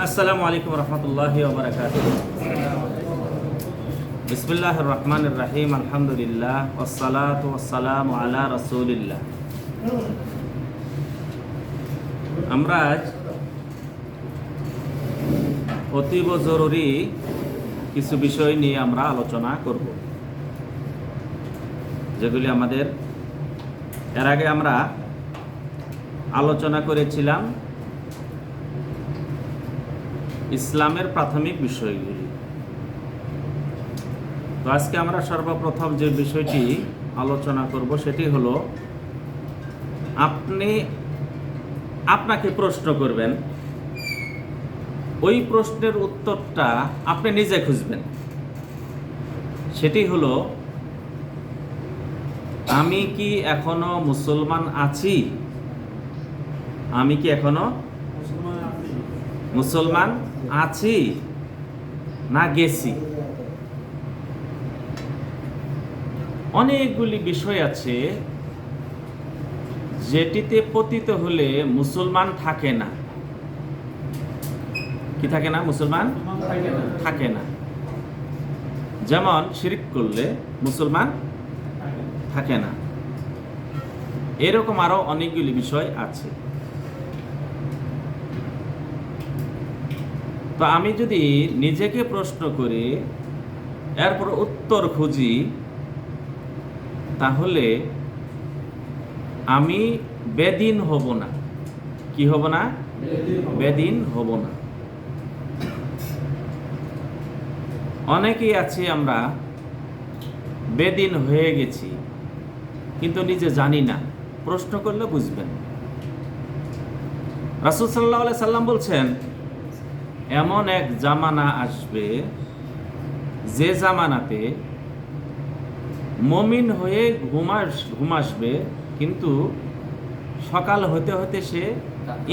আসসালামু আলাইকুম রহমতুল্লাহি ওয়া বারাকাতুহু। বিসমিল্লাহির রহমানির রহিম। আলহামদুলিল্লাহ ওয়াসসালাতু ওয়াসসালামু আলা রাসূলিল্লাহ। আমরা আজ অতীব জরুরি কিছু বিষয় নিয়ে আমরা আলোচনা করব, যেগুলি আমাদের এর আগে আমরা আলোচনা করেছিলাম ইসলামের প্রাথমিক বিষয়গুলি। তো আজকে আমরা সর্বপ্রথম যে বিষয়টি আলোচনা করব সেটি হলো, আপনাকে প্রশ্ন করবেন, ওই প্রশ্নের উত্তরটা আপনি নিজে খুঁজবেন। সেটি হলো, আমি কি এখনো মুসলমান আছি? আমি কি এখনো মুসলমান আছি না গেছি? অনেকগুলি বিষয় আছে যেটিতে পতিত হলে মুসলমান থাকে না। কি থাকে না? মুসলমান থাকে না। যেমন শিরক করলে মুসলমান থাকে না। এরকম আরো অনেকগুলি বিষয় আছে। তো আমি যদি নিজেকে প্রশ্ন করি, এরপর উত্তর খুঁজি, তাহলে আমি বেদিন হব না। কি হব না? বেদিন হব না। অনেকেই আছি আমরা বেদিন হয়ে গেছি, কিন্তু নিজে জানি না। প্রশ্ন করলে বুঝবেন। রাসূল সাল্লাল্লাহু আলাইহি সাল্লাম বলছেন, এমন এক জামানা আসবে যে জামানাতে মুমিন হয়ে ঘুমাসবে, কিন্তু সকাল হতে হতে সে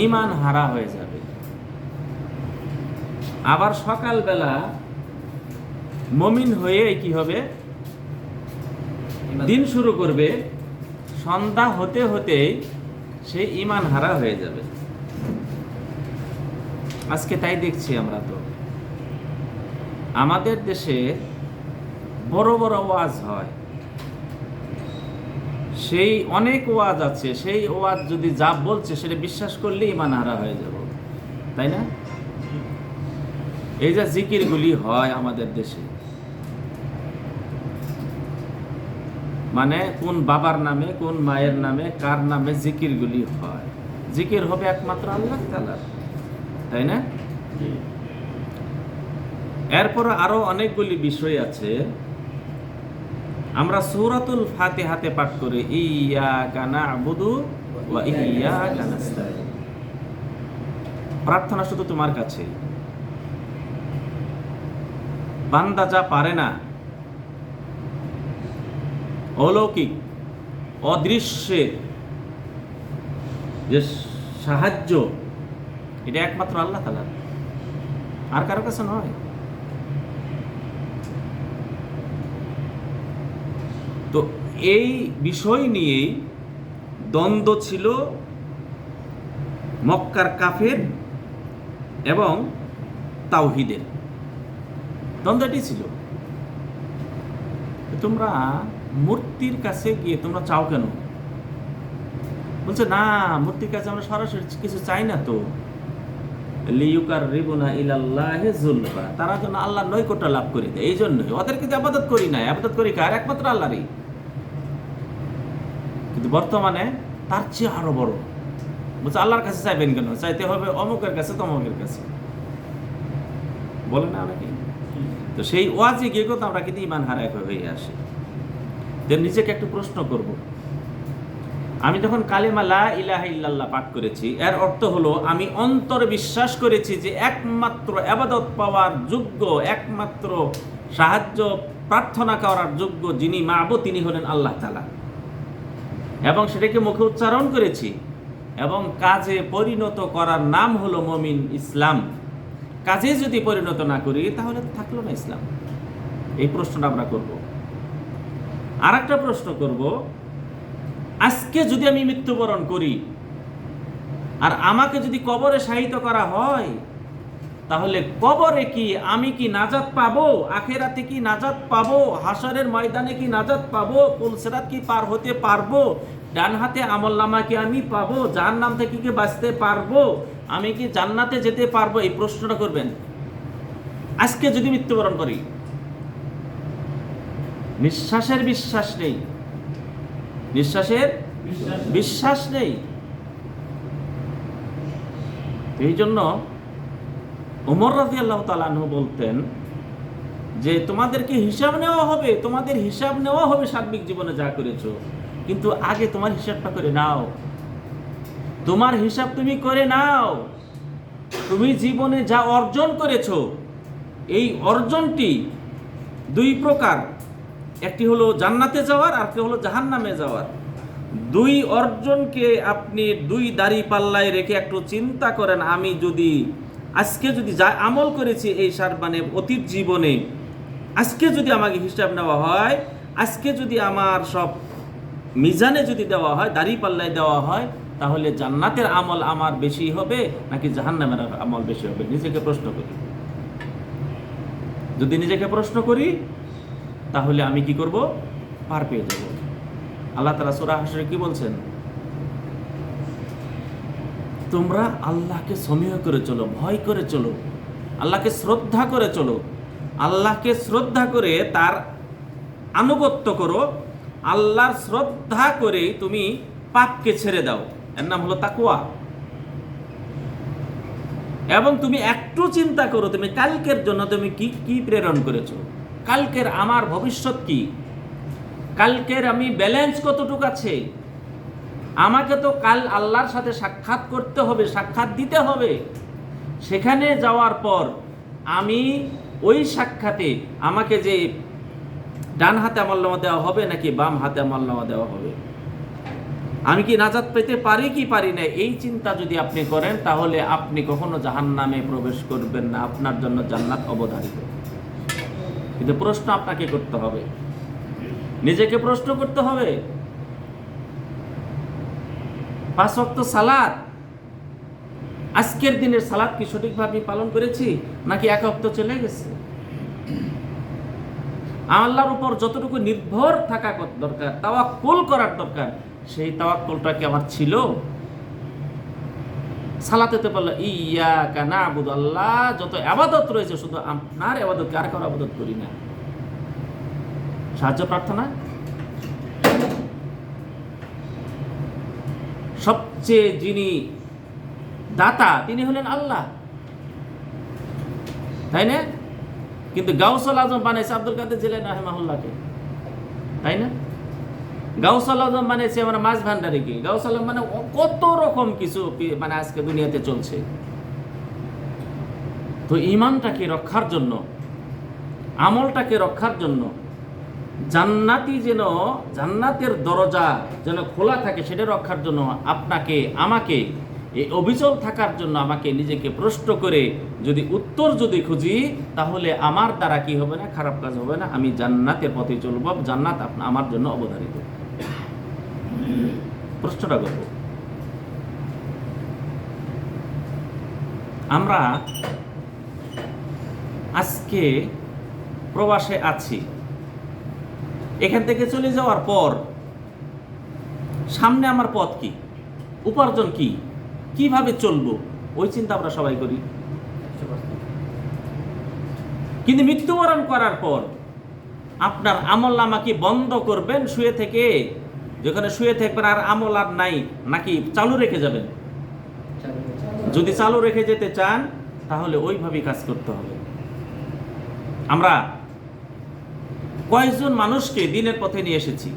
ঈমান হারা হয়ে যাবে। আবার সকালবেলা মুমিন হয়ে কি হবে? দিন শুরু করবে, সন্ধ্যা হতে হতে সে ঈমান হারা হয়ে যাবে। আজকে তাই দেখছি আমরা। তো আমাদের দেশে বড় বড় ওয়াজ হয়, সেই অনেক ওয়াজ আছে, সেই ওয়াজ যদি যা বলছে সেটা বিশ্বাস করলে ঈমান হারা হয়ে যাব, তাই না? এই যে জিকিরগুলি হয় আমাদের দেশে, মানে কোন বাবার নামে, কোন মায়ের নামে, কার নামে জিকিরগুলি হয়। জিকির হবে একমাত্র আল্লাহ তাআলার, তাই না? এরপর আরো অনেকগুলি বিষয় আছে। আমরা সূরাতুল ফাতিহাতে পাঠ করি, ইয়্যাকা না'বুদু ওয়া ইয়্যাকা নাস্তাঈন। প্রার্থনা শুধু তোমার কাছে। বান্দা যা পারে না, অলৌকিক অদৃশ্যের যে সাহায্য, এটা একমাত্র আল্লাহ তাআলার, আর কারো কাছে নয়। তো এই বিষয় নিয়েই দ্বন্দ্ব ছিল মক্কার কাফের এবং তাওহীদের। দ্বন্দ্বটি ছিল, তোমরা মূর্তির কাছে গিয়ে তোমরা চাও কেন? বলছে, না, মূর্তির কাছে আমরা সরাসরি কিছু চাই না। তো লিয়ুকাররিবুনা ইলাল্লাহি যুলফা, তারা যেন আল্লাহর নৈকট্য লাভ করে দেয়, এই জন্যই ওদেরকে ইবাদত করি না। ইবাদত করি কার? একমাত্র আল্লাহরই। কিন্তু বর্তমানে তার চেয়ে আরো বড়। বলছে, আল্লাহর কাছে চাইবেন কেন? চাইতে হবে অমুকের কাছে, তমুকের কাছে, বলে না অনেকে। তো সেই ওয়াজে গিয়ে তো আমরা কিন্তু ঈমান হারা হয়ে আসি। নিজেকে একটু প্রশ্ন করব, আমি যখন কালিমা লা ইলাহা ইল্লাল্লাহ পাঠ করেছি, এর অর্থ হলো আমি অন্তরে বিশ্বাস করেছি যে একমাত্র ইবাদত পাওয়ার যোগ্য, একমাত্র সাহায্য প্রার্থনা করার যোগ্য যিনি মাবুদ, তিনি হলেন আল্লাহ তাআলা। এবং সেটাকে মুখে উচ্চারণ করেছি, এবং কাজে পরিণত করার নাম হলো মুমিন, ইসলাম। কাজে যদি পরিণত না করি, তাহলে থাকলো না ইসলাম। এই প্রশ্নটা আমরা করব। আর একটা প্রশ্ন করব, আজকে যদি আমি মৃত্যুবরণ করি আর আমাকে যদি কবরে শায়িত করা হয়, তাহলে কবরে কি আমি কি নাজাত পাবো, আখেরাতে কি নাজাত পাবো, হাসরের ময়দানে কি নাজাত পাবো, পুলসিরাত কি পার হতে পারবো, ডান হাতে আমলনামা কি আমি পাবো, জাহান্নাম থেকে কি বাঁচতে পারবো, আমি কি জান্নাতে যেতে পারবো, এই প্রশ্নটা করবেন। আজকে যদি মৃত্যুবরণ করি, নিঃশ্বাসের বিশ্বাস নেই, নিঃশ্বাসের বিশ্বাস নেই। এই জন্য ওমর রাদিয়াল্লাহু তাআলা আনহু বলতেন যে তোমাদেরকে হিসাব নেওয়া হবে, তোমাদের হিসাব নেওয়া হবে সার্বিক জীবনে যা করেছো, কিন্তু আগে তোমার হিসাবটা করে নাও, তোমার হিসাব তুমি করে নাও। তুমি জীবনে যা অর্জন করেছো, এই অর্জনটি দুই প্রকার, একটি হলো জান্নাতে যাওয়ার, আর একটি হলো জাহান্নামে যাওয়ার। দুই অর্জনকে আপনি দুই দাড়ি পাল্লায় রেখে একটু চিন্তা করেন, আমি যদি আজকে যদি যা আমল করেছি এই মানে অতীত জীবনে, আজকে যদি আমাকে হিসাব নেওয়া হয়, আজকে যদি আমার সব মিজানে যদি দেওয়া হয়, দাড়ি পাল্লায় দেওয়া হয়, তাহলে জান্নাতের আমল আমার বেশি হবে নাকি জাহান্নামের আমল বেশি হবে? নিজেকে প্রশ্ন করি। যদি নিজেকে প্রশ্ন করি তাহলে আমি কি করব? পার পেয়ে যাব। আল্লাহ তাআলা সূরা হাশরে কি বলছেন? তোমরা আল্লাহকে সমীহ করে চলো, ভয় করে চলো, আল্লাহকে শ্রদ্ধা করে চলো, আল্লাহকে শ্রদ্ধা করে তার আনুগত্য করো, আল্লাহর শ্রদ্ধা করে তুমি পাপকে ছেড়ে দাও, এর নাম হলো তাকওয়া। এবং তুমি একটু চিন্তা করো, তুমি কালকের জন্য তুমি কি কি প্রেরণ করেছো, কালকের আমার ভবিষ্যৎ কি, কালকের আমি ব্যালেন্স কতটুকু আছে। আমাকে তো কাল আল্লাহর সাথে সাক্ষাৎ করতে হবে, সাক্ষাৎ দিতে হবে। সেখানে যাওয়ার পর আমি ওই সাক্ষাতে আমাকে যে ডান হাতে আমলনামা দেওয়া হবে নাকি বাম হাতে আমলনামা দেওয়া হবে, আমি কি নাজাত পেতে পারি কি পারি না, এই চিন্তা যদি আপনি করেন তাহলে আপনি কখনো জাহান্নামে প্রবেশ করবেন না, আপনার জন্য জান্নাত অবধারিত। কিন্তু প্রশ্ন আপনাকে করতে হবে, নিজেকে প্রশ্ন করতে হবে। 5 ওয়াক্ত সালাত, আজকের দিনের সালাত কি সঠিকভাবে পালন করেছি নাকি এক ওয়াক্ত চলে গেছে? আল্লাহর উপর যতটুকু নির্ভর থাকা দরকার, তাওয়াক্কুল করার দরকার, সেই তাওয়াক্কুলটা কি আমার ছিল? সালাতে তো বলল ইয়াকা না'বুদু, আল্লাহ যত ইবাদত রয়েছে শুধু আপনার ইবাদত, আর কারো ইবাদত করি না। সাহায্য প্রার্থনা, সবচেয়ে যিনি দাতা তিনি হলেন আল্লাহ, তাই না? কিন্তু গাউসুল আজম বানাইছে আব্দুল কাদের জিলানী রাহিমাহুল্লাহকে, তাই না? গাউসুল আজম বানাইছে আমরা মাছ ভান্ডারীকে, গাউসুল আজম মানে কত রকম কিছু মানে আজকে দুনিয়াতে চলছে। তো ঈমানটাকে রক্ষার জন্য, আমলটাকে রক্ষার জন্য, জান্নাতি যেন জান্নাতের দরজা যেন খোলা থাকে সেটা রক্ষার জন্য আপনাকে আমাকে এই অবিচল থাকার জন্য আমাকে নিজেকে প্রশ্ন করে যদি উত্তর যদি খুঁজি, তাহলে আমার দ্বারা কি হবে না, খারাপ কাজ হবে না, আমি জান্নাতের পথে চলব, জান্নাত আমার জন্য অবধারিত। প্রশ্নটা করব, আমরা আজকে প্রবাসে আছি, এখান থেকে চলে যাওয়ার পর সামনে আমার পথ কি, উপার্জন কি, কিভাবে চলবো, ওই চিন্তা আমরা সবাই করি। কিন্তু মৃত্যুবরণ করার পর আপনার আমলনামা কি বন্ধ করবেন শুয়ে থেকে, যেখানে শুয়ে থাকবেন আর আমল আর নাই, নাকি চালু রেখে যাবেন? যদি চালু রেখে যেতে চান তাহলে ওইভাবেই কাজ করতে হবে। আমরা কয়েকজন মানুষকে দিনের পথে নিয়ে এসেছি,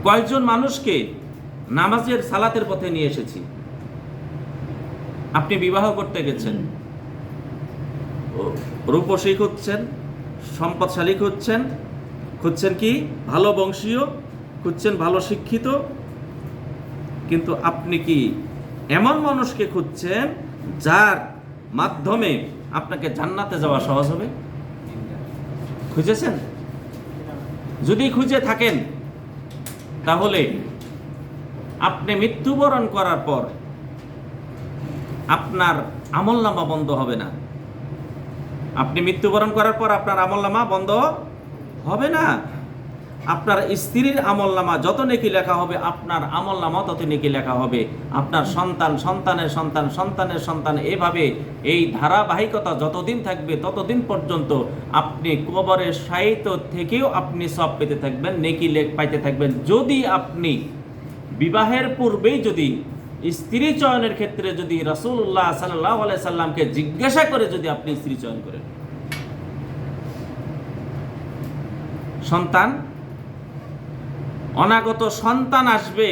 কয়েকজন মানুষকে নামাজের সালাতের পথে নিয়ে এসেছি। আপনি বিবাহ করতে গেছেন, রূপসী খুঁজছেন, সম্পদশালী খুঁজছেন, খুঁজছেন কি ভালো বংশীয়, খুঁজছেন ভালো শিক্ষিত, কিন্তু আপনি কি এমন মানুষকে খুঁজছেন যার মাধ্যমে আপনাকে জান্নাতে যাওয়া সহজ হবে? খুঁজেছেন? যদি খুঁজে থাকেন তাহলে আপনি মৃত্যুবরণ করার পর আপনার আমলনামা বন্ধ হবে না। আপনি মৃত্যুবরণ করার পর আপনার আমলনামা বন্ধ হবে না। আপনার স্ত্রীর আমলনামা যত নেকি লেখা হবে, আপনার আমলনামা তত নেকি লেখা হবে। আপনার সন্তান, সন্তানের সন্তান, সন্তানের সন্তান, এভাবে এই ধারাবাহিকতা যতদিন থাকবে ততদিন পর্যন্ত আপনি কবরের শায়িত থেকেও আপনি সব পেতে থাকবেন, নেকি পাইতে থাকবেন। যদি আপনি বিবাহের পূর্বেই যদি স্ত্রী চয়নের ক্ষেত্রে যদি রাসূলুল্লাহ সাল্লাল্লাহু আলাইহি সাল্লামকে জিজ্ঞাসা করে যদি আপনি স্ত্রী চয়ন করেন, সন্তান, অনাগত সন্তান আসবে,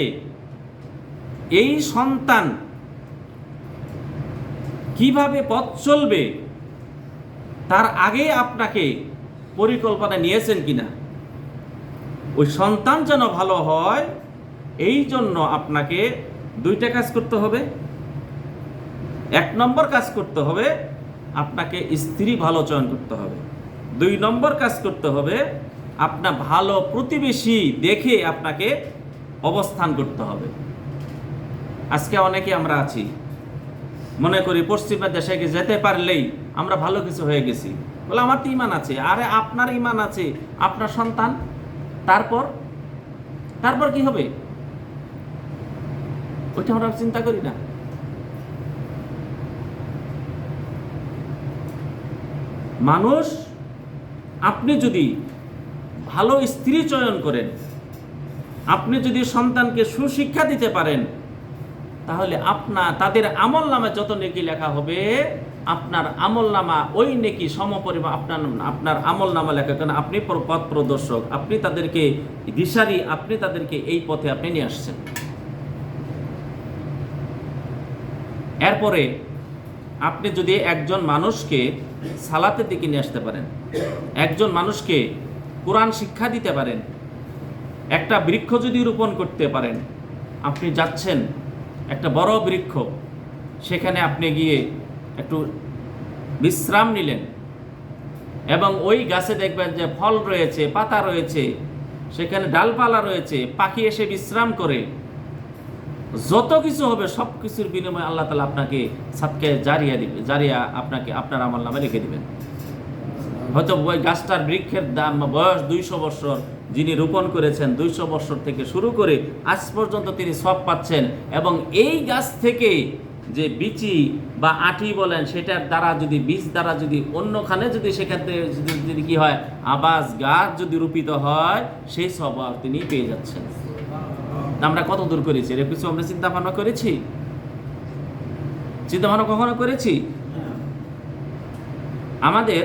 এই সন্তান কিভাবে পথ চলবে তার আগে আপনাকে পরিকল্পনা নিয়েছেন কিনা, ওই সন্তান যেন ভালো হয় এই জন্য আপনাকে দুইটা কাজ করতে হবে। এক নম্বর কাজ করতে হবে, আপনাকে স্ত্রী ভালো চয়ন করতে হবে। দুই নম্বর কাজ করতে হবে, আপনার ভালো প্রতিবেশী দেখে আপনাকে অবস্থান করতে হবে। আজকে অনেকে আমরা আছি, মনে করি পশ্চিমা দেশে যেতে পারলেই আমরা ভালো কিছু হয়ে গেছি। বলে আমার তো ইমান আছে। আরে আপনার ইমান আছে, আপনার সন্তান, তারপর কি হবে ওইটা আমরা চিন্তা করি না। মানুষ, আপনি যদি ভালো স্ত্রী চয়ন করেন, আপনি যদি সন্তানকে সুশিক্ষা দিতে পারেন, তাহলে তাদের আমল নামায় যত নেকি লেখা হবে, আপনার আমল নামা ওই নেকি সমপরিমাণ আপনার আমল নামা লেখা। কেন? আপনি পথ প্রদর্শক, আপনি তাদেরকে দিশারি, আপনি তাদেরকে এই পথে আপনি নিয়ে আসছেন। এরপরে আপনি যদি একজন মানুষকে সালাতের দিকে নিয়ে আসতে পারেন, একজন মানুষকে কোরআন শিক্ষা দিতে পারেন, একটা বৃক্ষ যদি রোপণ করতে পারেন, আপনি যাচ্ছেন একটা বড় বৃক্ষ, সেখানে আপনি গিয়ে একটু বিশ্রাম নিলেন এবং ওই গাছে দেখবেন যে ফল রয়েছে, পাতা রয়েছে, সেখানে ডালপালা রয়েছে, পাখি এসে বিশ্রাম করে, যত কিছু হবে সব কিছুর বিনিময়ে আল্লাহ তাআলা আপনাকে সাদকায়ে জারিয়া আপনাকে আপনার আমল নামে লিখে দিবেন। হয়তো ওই গাছটার বৃক্ষের দাম বয়স 200 বছর, যিনি রোপণ করেছেন 200 বছর থেকে শুরু করে আজ পর্যন্ত তিনি সব পাচ্ছেন। এবং এই গাছ থেকে যে বিচি বা আটি বলেন, সেটার দ্বারা যদি বীজ দ্বারা যদি অন্যখানে যদি সেক্ষেত্রে যদি কি হয়, আবাস গাছ যদি রোপিত হয়, সেই সব তিনি পেয়ে যাচ্ছেন। আমরা কত দূর করেছি, এর কিছু আমরা চিন্তা ভাবনা করেছি? চিন্তা ভাবনা কখনো করেছি? আমাদের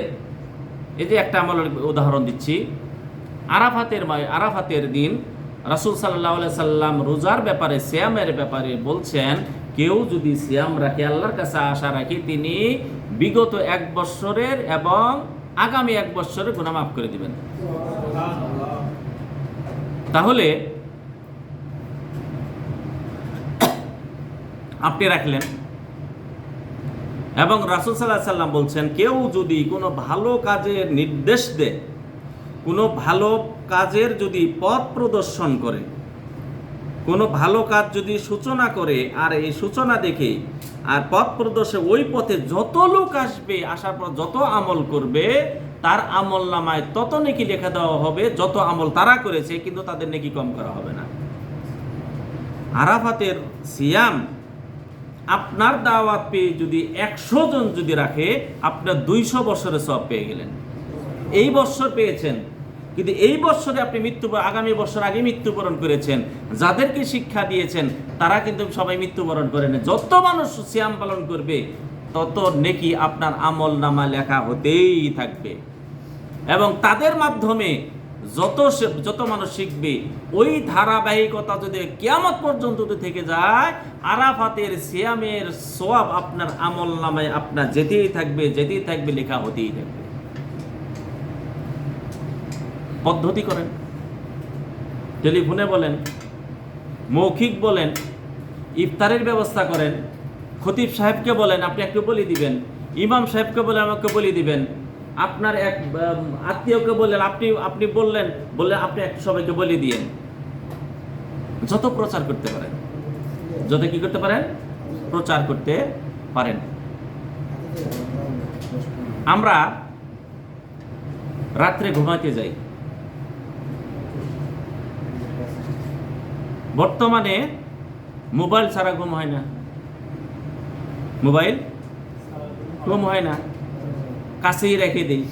এই যে একটা আমলের উদাহরণ দিচ্ছি, আরাফাতের দিন রাসূল সাল্লাল্লাহু আলাইহি সাল্লাম রোজার ব্যাপারে, সিয়ামের ব্যাপারে বলছেন, কেউ যদি সিয়াম রাখে, আল্লাহর কাছে আশা রাখে, তিনি বিগত 1 বছরের এবং আগামী 1 বছরের গুনাহ মাফ করে দিবেন। তাহলে আপনি রাখলেন, এবং রাসূল সাল্লাল্লাহু আলাইহি সাল্লাম বলছেন, কেউ যদি কোনো ভালো কাজের নির্দেশ দেয়, কোনো ভালো কাজের যদি পথ প্রদর্শন করে, কোনো ভালো কাজ যদি সূচনা করে, আর এই সূচনা দেখে আর পথ প্রদর্শন, ওই পথে যত লোক আসবে, আসার পর যত আমল করবে, তার আমল নামায় তত নেকি লেখা দেওয়া হবে যত আমল তারা করেছে, কিন্তু তাদের নেকি কম করা হবে না। আরাফাতের সিয়াম আপনার দাওয়াত পেয়ে যদি 100 জন যদি রাখে, আপনার 200 বছরের সওয়াব পেয়ে গেলেন। এই বছর পেয়েছেন, কিন্তু এই বছরে আপনি আগামী বছর আগে মৃত্যুবরণ করেছেন। যাদেরকে শিক্ষা দিয়েছেন তারা কিন্তু সবাই মৃত্যুবরণ করেন। যত মানুষ সিয়াম পালন করবে, তত নেকি আপনার আমল নামা লেখা হতেই থাকবে। এবং তাদের মাধ্যমে যত মানুষ শিখবে, ওই ধারাবাহিকতা যদি কিয়ামত পর্যন্ত থেকে যায়, আরাফাতের সিয়ামের সওয়াব আপনার আমল নামায় আপনার যেতেই থাকবে, লেখা হতেই থাকবে। পদ্ধতি করেন, টেলিফোনে বলেন, মৌখিক বলেন, ইফতারের ব্যবস্থা করেন, খতিব সাহেবকে বলেন আপনি একটু বলে দিবেন, ইমাম সাহেবকে বলেন আমাকে বলে দিবেন, আপনার এক আত্মীয়কে বললেন আপনি বললেন আপনি একটু সবাইকে বলে দিয়েন। যত প্রচার করতে পারেন, যত কি করতে পারেন, প্রচার করতে পারেন। আমরা রাত্রে ঘুমাতে যাই, বর্তমানে মোবাইল ছাড়া ঘুম হয় না, মোবাইল ঘুম হয় না, কাছেই রেখে দেই।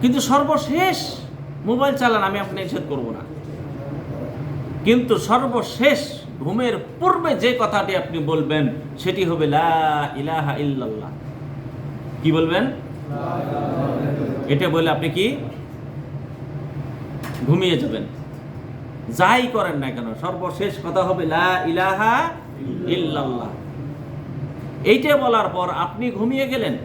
কিন্তু সর্বশেষ মোবাইল চালান, আমি আপনি নিষেধ করব না, কিন্তু সর্বশেষ ঘুমের পূর্বে যে কথাটি আপনি বলবেন সেটি হবে লা ইলাহা ইল্লাল্লাহ। কি বলবেন? এটা বলে আপনি কি ঘুমিয়ে যাবেন, যাই করেন না কেন সর্বশেষ কথা হবে লা ইলাহা ইল্লাল্লাহ। এইটা বলার পর আপনি ঘুমিয়ে গেলেন,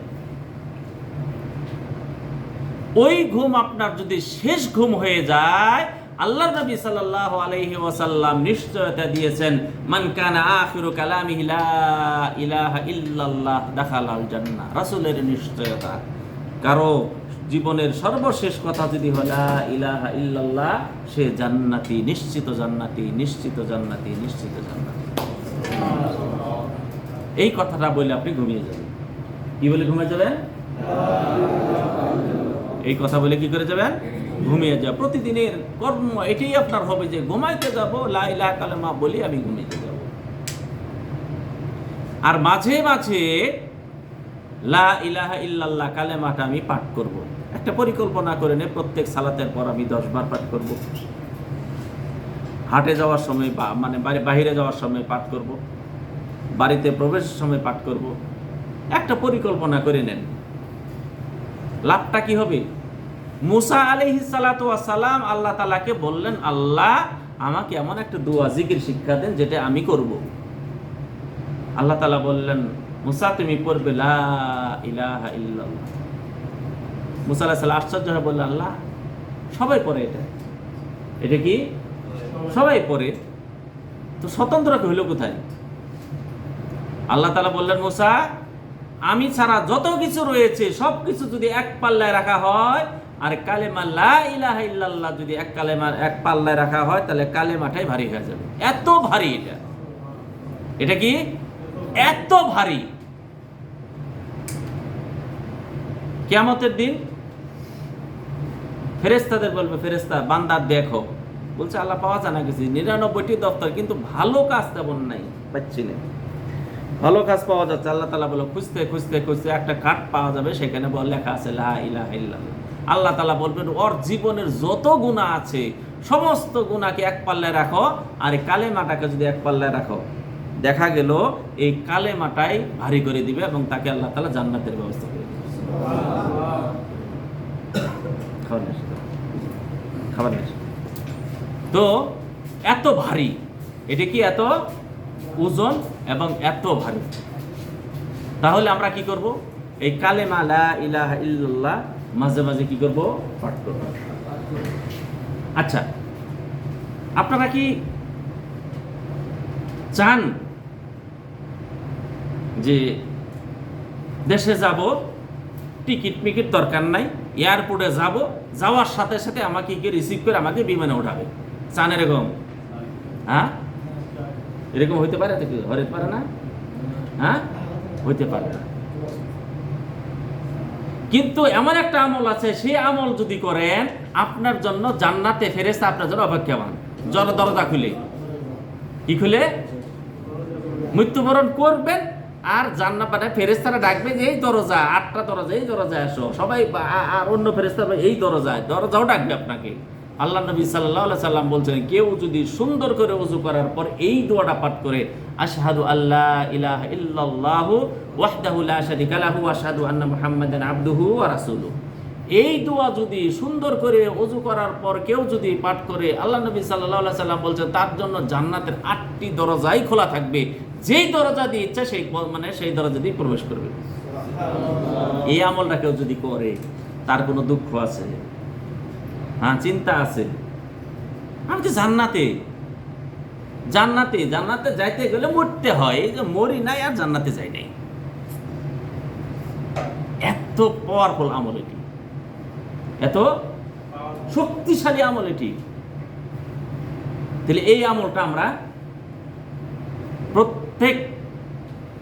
ওই ঘুম আপনার যদি শেষ ঘুম হয়ে যায়, আল্লাহর নবী সাল্লাল্লাহু আলাইহি ওয়াসাল্লাম নিশ্চয়তা দিয়েছেন, মান কানা আখিরু কালামিহি লা ইলাহা ইল্লাল্লাহ দাখালাল জান্নাহ। রাসূলের নিশ্চয়তা, কারো জীবনের সর্বশেষ কথা যদি হয় লা ইলাহা ইল্লাল্লাহ, সে জান্নাতি, নিশ্চিত জান্নাতি, নিশ্চিত জান্নাতি, নিশ্চিত জান্নাতি। এই কথাটা বলে আপনি ঘুমিয়ে যাবেন। কি বলে ঘুমিয়ে যাবেন? এই কথা বলে কি করে যাবেন? ঘুমিয়ে যাব। প্রতিদিনের কর্ম এটাই আপনার হবে যে ঘুমাইতে যাব, লা ইলাহা কালেমা বলি আমি ঘুমাইতে যাব। আর মাঝে মাঝে লা ইলাহা ইল্লাল্লাহ কালেমাটা আমি পাঠ করব। একটা পরিকল্পনা করে নে, প্রত্যেক সালাতের পর আমি 10 বার পাঠ করব। হাটে যাওয়ার সময় মানে বাইরে যাওয়ার সময় পাঠ করব, বাড়িতে প্রবেশের সময় পাঠ করব। একটা পরিকল্পনা করে নেন, লাভটা কি হবে? মুসা আলাইহিস সালাতু ওয়াস সালাম আল্লাহ তাআলাকে বললেন, আল্লাহ আমাকে এমন একটা দোয়া জিকির শিক্ষা দেন যেটা আমি করব। আল্লাহ তাআলা বললেন, মুসা তুমি পড়বে লা ইলাহা ইল্লাল্লাহ। মুসা আলাইহিস সালাম আশ্চর্য হয়ে বললেন, আল্লাহ সবাই পড়ে এটা, এটা কি সবাই পড়ে, তো স্বতন্ত্র হইল কোথায়? আল্লাহ তাআলা বললেন, মুসা আমি ছাড়া যত কিছু রয়েছে সব কিছু যদি এক পাল্লায় রাখা হয়, আর কালেমা লা ইলাহা ইল্লাল্লাহ যদি এক পাল্লায় রাখা হয়, তাহলে কালেমাটাই ভারী হয়ে যাবে। এত ভারী এটা, এটা কি এত ভারী। কিয়ামতের দিন ফেরেশতাদের বলবে, ফেরেশতা বান্দা দেখো, বলছে আল্লাহ পাওয়া যায় না কিছু, 99টি দফতর, কিন্তু ভালো কাজ তেমন নাই, পাচ্ছি না। ভালো কাজ পাওয়া যাচ্ছে, আল্লাহ তাআলা বলে খুঁজতে খুঁজতে খুঁজতে একটা কাঠ পাওয়া যাবে, সেখানে লেখা আছে লা ইলাহা ইল্লাল্লাহ। আল্লাহ তাআলা বলবেন, ওর জীবনের যত গুনাহ আছে সমস্ত গুনাহকে এক পাল্লায় রাখো, আর এই কালেমাটাকে যদি এক পাল্লায় রাখো, দেখা গেল এই কালেমাটাই ভারী করে দিবে এবং তাকে আল্লাহ তাআলা জান্নাতের ব্যবস্থা করে দিবে। খাবার তো এত ভারী, এটা কি এত ওজন এবং এত ভারী। তাহলে আমরা কি করব? এই কালেমা লা ইলাহা ইল্লাল্লাহ মাঝে মাঝে কি করব? পাঠ করব। আচ্ছা, আপনারা কি চান যে দেশে যাব, টিকিট মিকিট দরকার নাই, এয়ারপোর্টে যাব, যাওয়ার সাথে সাথে আমাকে কি রিসিভ করে আমাকে বিমানে উঠাবে? চান এরকম? হ্যাঁ, এরকম হইতে পারে? হতে পারে না? হ্যাঁ, হইতে পারে না। কিন্তু এমন একটা আমল আছে, সেই আমল যদি করেন আপনার জন্য জান্নাতে ফেরেশতা আপনার জন্য অপেক্ষমান। দরজা খুলে, কি খুলে? মৃত্যুবরণ করবেন আর জান্নাত মানে ফেরেশতারা ডাকবে যে এই দরজা, 8টা দরজা, এই দরজায় আসো সবাই, আর অন্য ফেরেশতারা এই দরজাও ডাকবে আপনাকে। আল্লাহ নবী সাল্লাল্লাহু আলাইহি সাল্লাম বলছেন, কেউ যদি সুন্দর করে ওযু করার পর এই দোয়াটা পাঠ করে, আশহাদু আল্লা ইলাহা ইল্লাল্লাহু ওয়াহদাহু লা শারীকা লাহু ওয়া আশহাদু আন্না মুহাম্মাদান আবদুহু ওয়া রাসূলুহু, এই দোয়া যদি সুন্দর করে ওযু করার পর কেউ যদি পাঠ করে, আল্লাহ নবী সাল্লাল্লাহু আলাইহি সাল্লাম বলছেন তার জন্য জান্নাতের 8টি দরজাই খোলা থাকবে, যেই দরজা দিয়ে ইচ্ছা সেই দরজা দিয়ে প্রবেশ করবে। এই আমলটা কেউ যদি করে, তার কোনো দুঃখ আছে? হ্যাঁ, চিন্তা আছে? আমি তো জান্নাতে যাইতে গেলে মরতে হয়, এই যে মরি নাই আর জান্নাতে যাই নাই। এত পাওয়ারফুল আমল এটি, এত শক্তিশালী আমল এটি। তাহলে এই আমলটা আমরা প্রত্যেক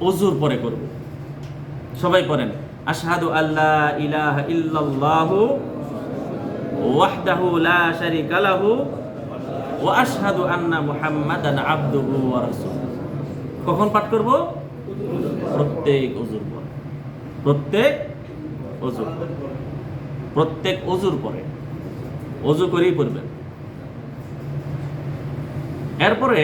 ওযুর পরে করব। সবাই পড়েন, আশহাদু আল্লা ইলাহা ইল্লাল্লাহু ওয়াহদাহু লা শারীকা লাহু ওয়া আশহাদু আন্না মুহাম্মাদান আবদুহু ওয়া রাসূলুহু। কখন পাঠ করব? প্রত্যেক ওযুর পরে। প্রত্যেক ওযুর পরে, প্রত্যেক ওযুর পরে, ওযু করেই পড়বেন। এরপরে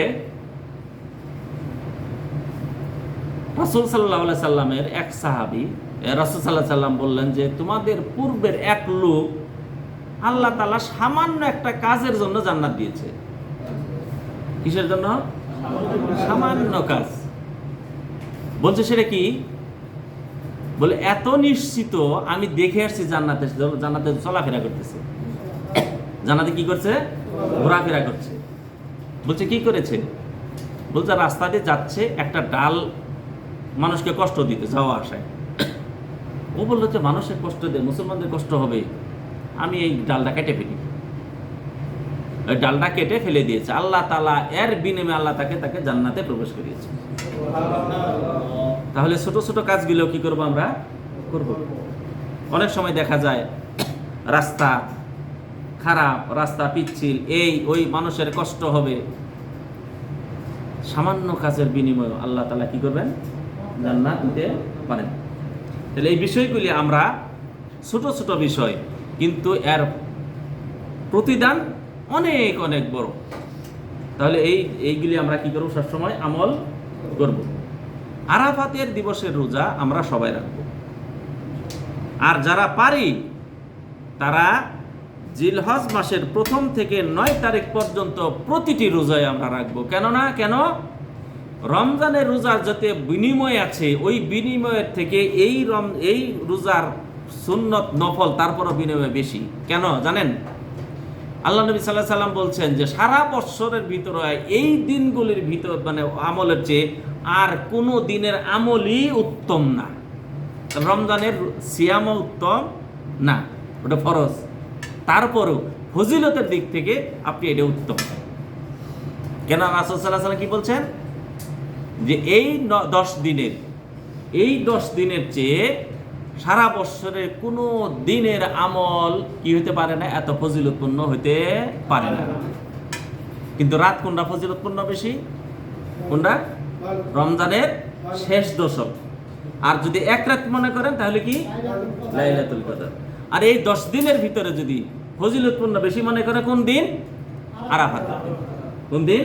রাসূল সাল্লাল্লাহু আলাইহি সাল্লামের এক সাহাবী, রাসূল সাল্লাল্লাহু আলাইহি সাল্লাম বললেন যে তোমাদের পূর্বের এক লোক আল্লাহ তাআলা সামান্য একটা কাজের জন্য জান্নাত দিয়েছে। কিসের জন্য? সামান্য কাজ। বলছে সেটা কি? বলে এত নিশ্চিত আমি দেখে আসছি জান্নাতে, জান্নাতে চলাফেরা করতেছে। জান্নাতে কি করছে? ঘোরাফেরা করছে। বলছে কি করেছে? বলছে রাস্তা দিয়ে যাচ্ছে, একটা ডাল মানুষকে কষ্ট দিতে যাওয়া আসায়। ও বললো যে মানুষের কষ্ট দেয়, মুসলমানদের কষ্ট হবে, আমি এই ডালটা কেটে ফেলি। ওই ডালটা কেটে ফেলে দিয়েছে। আল্লাহ তাআলা এর বিনিময়ে আল্লাহ তাকে জান্নাতে প্রবেশ করিয়েছে। তাহলে ছোট ছোট কাজগুলো কি করব? আমরা করব। অনেক সময় দেখা যায় রাস্তা খারাপ, রাস্তা পিচ্ছিল, এই ওই মানুষের কষ্ট হবে, সামান্য কাজের বিনিময়ে আল্লাহ তাআলা কি করবেন? জান্নাত দিতে পারেন। তাহলে এই বিষয়গুলি আমরা ছোট ছোট বিষয়, কিন্তু এর প্রতিদান অনেক অনেক বড়। তাহলে এইগুলি আমরা কি করব? সবসময় আমল করব। আরাফাতের দিবসের রোজা আমরা সবাই রাখব। আর যারা পারি তারা জিলহজ মাসের 1 থেকে 9 তারিখ পর্যন্ত প্রতিটি রোজায় আমরা রাখবো। কেন? রমজানের রোজার যাতে বিনিময় আছে, ওই বিনিময়ের থেকে এই রোজার সুন্নত নফল তারপরও বিনিময় বেশি। কেন জানেন? আল্লাহ নবী সাল্লাল্লাহু আলাইহি সাল্লাম বলছেন যে সারা বছরের ভিতরে এই দিনগুলির ভিতর মানে আমলের চেয়ে আর কোনো দিনের আমলই উত্তম না। রমজানের সিয়ামও উত্তম না, ওটা ফরজ। তারপরও ফজিলতের দিক থেকে আপনি এটা উত্তম। কেন? রাসূল সাল্লাল্লাহু আলাইহি সাল্লাম কি বলছেন? যে এই 10 দিনের চেয়ে সারা বছরের কোনো দিনের আমল কি হতে পারে না, এত ফজিলতপূর্ণ হতে পারে না। কিন্তু রাত কোনটা ফজিলতপূর্ণ বেশি? কোনটা? রমজানের শেষ দশক। আর যদি এক রাত মনে করেন তাহলে কি? লাইলাতুল কদর। আর এই 10 দিনের ভিতরে যদি ফজিলতপূর্ণ বেশি মনে করে কোন দিন? আরাফাতের দিন। কোন দিন?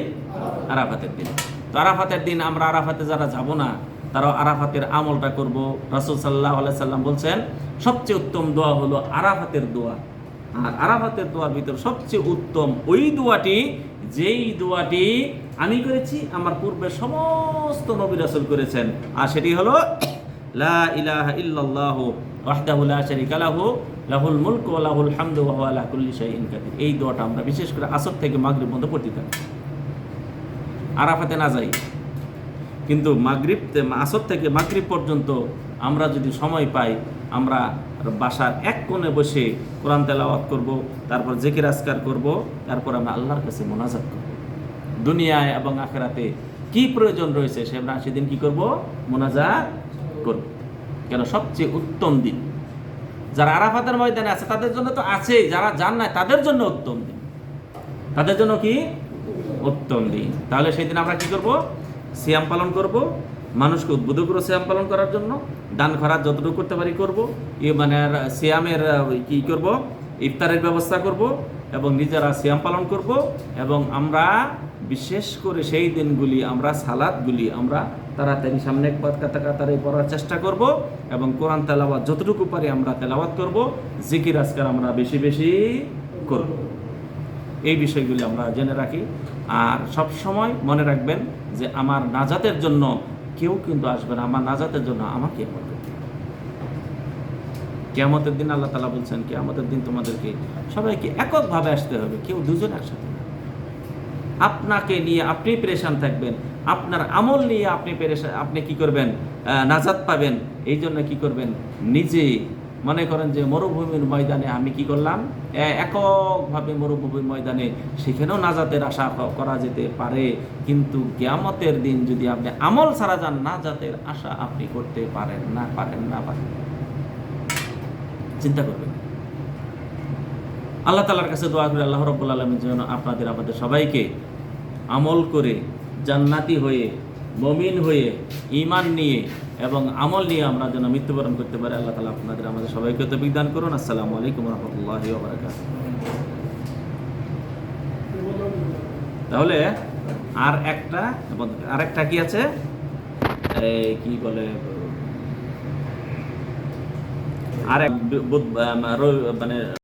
আরাফাতের দিন। তো আরাফাতের দিন আমরা আরাফাতে যারা যাব না তারা আরাফাতের আমলটা করব। রাসূল সাল্লাল্লাহু আলাইহি সাল্লাম বলছেন সবচেয়ে উত্তম দোয়া হলো আরাফাতের দোয়া। আর আরাফাতের দোয়ার ভিতর সবচেয়ে উত্তম ওই দোয়াটি, যেই দোয়াটি আমি করেছি, আমার পূর্বে সমস্ত নবী রাসূল করেছেন। আর সেটি হলো লা ইলাহা ইল্লাল্লাহু ওয়াহদাহু লা শারীকা লাহু লাহুল মুলকু ওয়া লাহুল হামদু ওয়া হুয়া আলা কুল্লি শাইইন কাদির। এই দোয়াটা আমরা বিশেষ করে আসর থেকে মাগরিব পর্যন্ত পড়তে থাকি। আরাফাতে না যাই, কিন্তু আসর থেকে মাগরিব পর্যন্ত আমরা যদি সময় পাই, আমরা বাসার এক কোণে বসে কোরআন তেলাওয়াত করব, তারপর জিকির আজকার করব, তারপর আমরা আল্লাহর কাছে মোনাজাত করব। দুনিয়ায় এবং আখিরাতে কি প্রয়োজন রয়েছে সেদিন কি করব? মোনাজাত করব। কেন? সবচেয়ে উত্তম দিন। যারা আরাফাতের ময়দানে আছে তাদের জন্য তো আছে, যারা যান না তাদের জন্য উত্তম দিন। তাদের জন্য কি? উত্তম দিন। তাহলে সেই দিন আমরা কি করব? সিয়াম পালন করব। মানুষকে উদ্বুদ্ধ করব সিয়াম পালন করার জন্য। দান খয়রাত যতটুকু করতে পারি করব। মানে সিয়ামের কি করব? ইফতারের ব্যবস্থা করব এবং নিজেরা সিয়াম পালন করব। এবং আমরা বিশেষ করে সেই দিনগুলি আমরা সালাতগুলি আমরা তাড়াতাড়ি সামনে কাতারে পড়ার চেষ্টা করব এবং কোরআন তেলাওয়াত যতটুকু পারি আমরা তেলাওয়াত করব। জিকির আজকার আমরা বেশি বেশি করব। এই বিষয়গুলি আমরা জেনে রাখি। আর সব সময় মনে রাখবেন যে আমার নাজাতের জন্য কেউ কিন্তু আসবে না, আমার নাজাতের জন্য আমাকে করবে। কিয়ামতের দিন আল্লাহ তাআলা বলছেন কিয়ামতের দিন তোমাদেরকে সবাইকে এককভাবে আসতে হবে, কেউ দুজন একসাথে না। আপনাকে নিয়ে আপনি পেরেশান থাকবেন, আপনার আমল নিয়ে আপনি কি করবেন? নাজাত পাবেন। এই জন্য কি করবেন? নিজে মনে করেন যে মরুভূমির ময়দানে আমি কি করলাম, এককভাবে মরুভূমির ময়দানে সেখানেও নাজাতের আশা করা যেতে পারে, কিন্তু কিয়ামতের দিন যদি আপনি আমল ছাড়া যান, নাজাতের আশা আপনি করতে পারেন না। চিন্তা করবেন। আল্লাহ তাআলার কাছে দোয়া করি আল্লাহ রাব্বুল আলামিন যেন আমাদের সবাইকে আমল করে জান্নাতি হয়ে, মুমিন হয়ে, ঈমান নিয়ে এবং আমল নিয়ে আমরা যেন মৃত্যুবরণ করতে পারি। আল্লাহ তাআলা আমাদের সবাইকে তৌফিক দান করুন। আসসালামু আলাইকুম ওয়া রাহমাতুল্লাহি ওয়া বারাকাতুহু। তাহলে আরেকটা কি আছে, কি বলে, মানে